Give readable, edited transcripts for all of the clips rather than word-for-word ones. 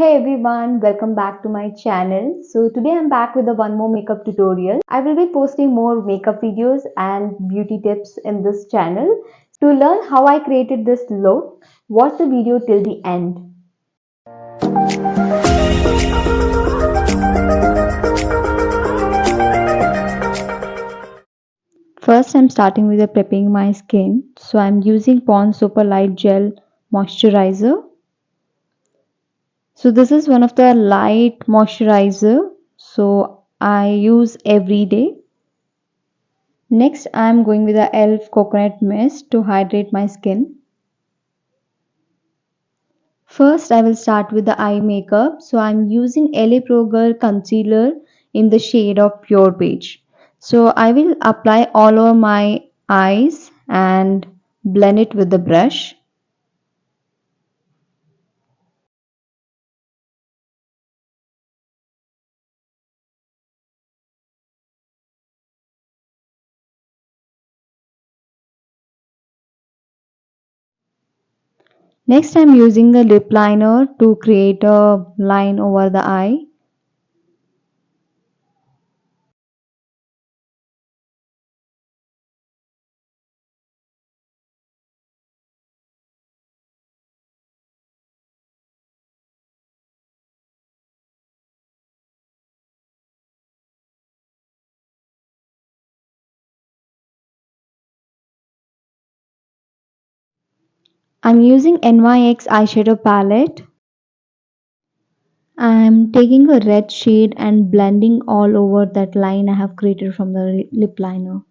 Hey everyone, welcome back to my channel. So today I'm back with a one more makeup tutorial. I will be posting more makeup videos and beauty tips in this channel. To learn how I created this look, watch the video till the end. First I'm starting with prepping my skin. So I'm using Pond's Super Light Gel Moisturizer. So this is one of the light moisturizer. So I use every day. Next, I am going with the e.l.f. coconut mist to hydrate my skin. First, I will start with the eye makeup. So, I am using LA Pro Girl concealer in the shade of Pure Beige. So, I will apply all over my eyes and blend it with the brush. Next, I am using the lip liner to create a line over the eye. I'm using NYX eyeshadow palette. I'm taking a red shade and blending all over that line I have created from the lip liner.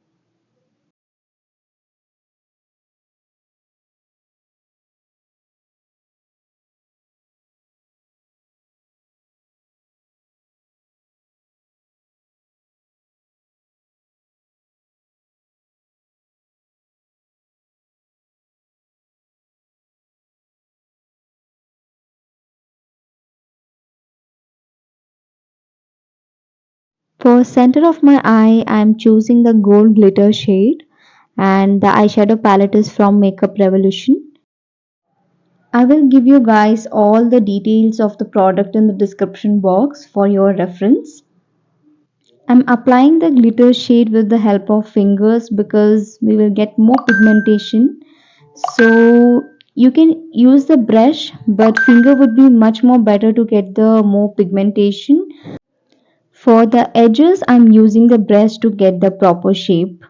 For center of my eye, I am choosing the gold glitter shade and the eyeshadow palette is from Makeup Revolution. I will give you guys all the details of the product in the description box for your reference. I'm applying the glitter shade with the help of fingers because we will get more pigmentation. So you can use the brush, but finger would be much more better to get the more pigmentation. For the edges, I'm using the brush to get the proper shape.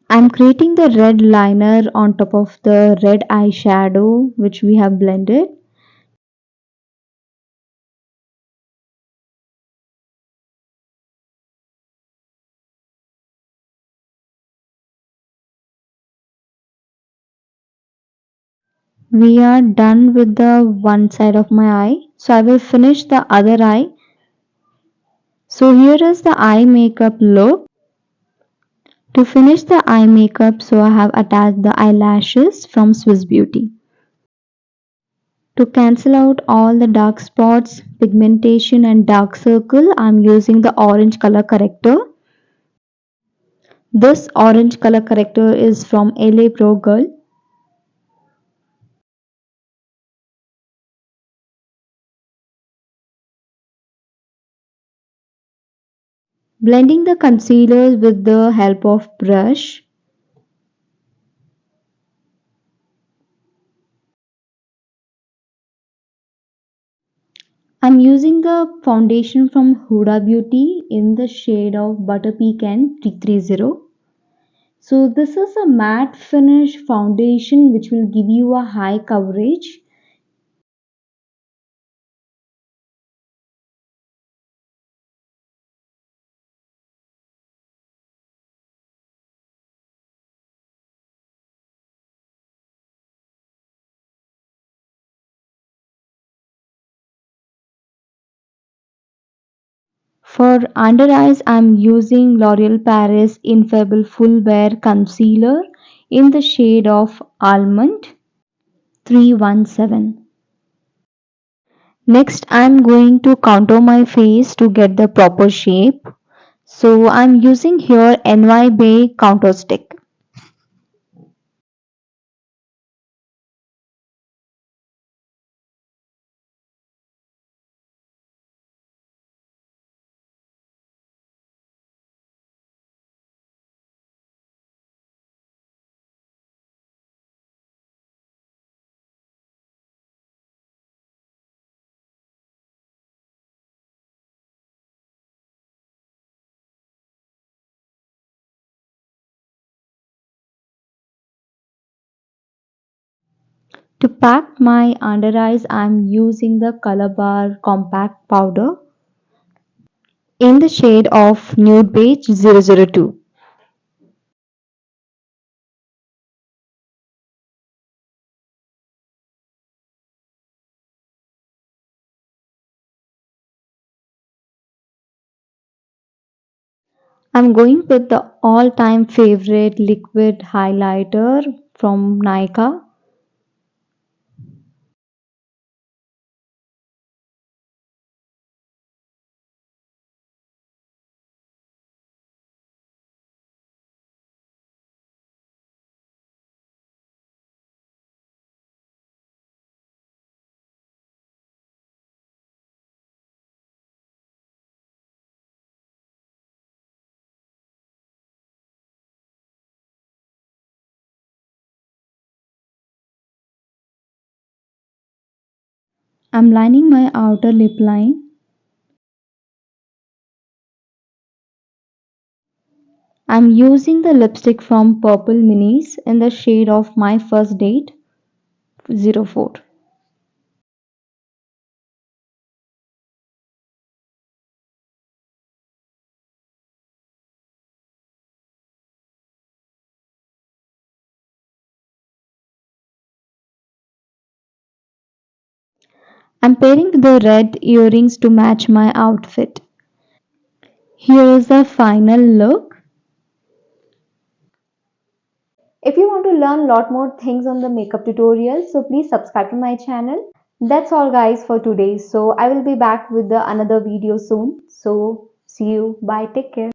I'm creating the red liner on top of the red eyeshadow which we have blended. We are done with the one side of my eye. So I will finish the other eye. So here is the eye makeup look. To finish the eye makeup, so I have attached the eyelashes from Swiss Beauty. To cancel out all the dark spots, pigmentation and dark circle, I am using the orange color corrector. This orange color corrector is from LA Pro Girl. Blending the concealer with the help of brush. I'm using the foundation from Huda Beauty in the shade of Butter Pecan 330. So this is a matte finish foundation which will give you a high coverage. For under eyes, I'm using L'Oreal Paris Infallible Full Wear Concealer in the shade of Almond 317. Next, I'm going to contour my face to get the proper shape. So I'm using here NY Bay contour stick. To pack my under eyes, I'm using the Color Bar Compact Powder in the shade of Nude Beige 002. I'm going with the all-time favorite liquid highlighter from Nykaa. I'm lining my outer lip line. I'm using the lipstick from Purple Minis in the shade of My First Date 04. I'm pairing the red earrings to match my outfit. Here is the final look. If you want to learn a lot more things on the makeup tutorial, so please subscribe to my channel. That's all guys for today. So I will be back with the another video soon. So see you. Bye. Take care.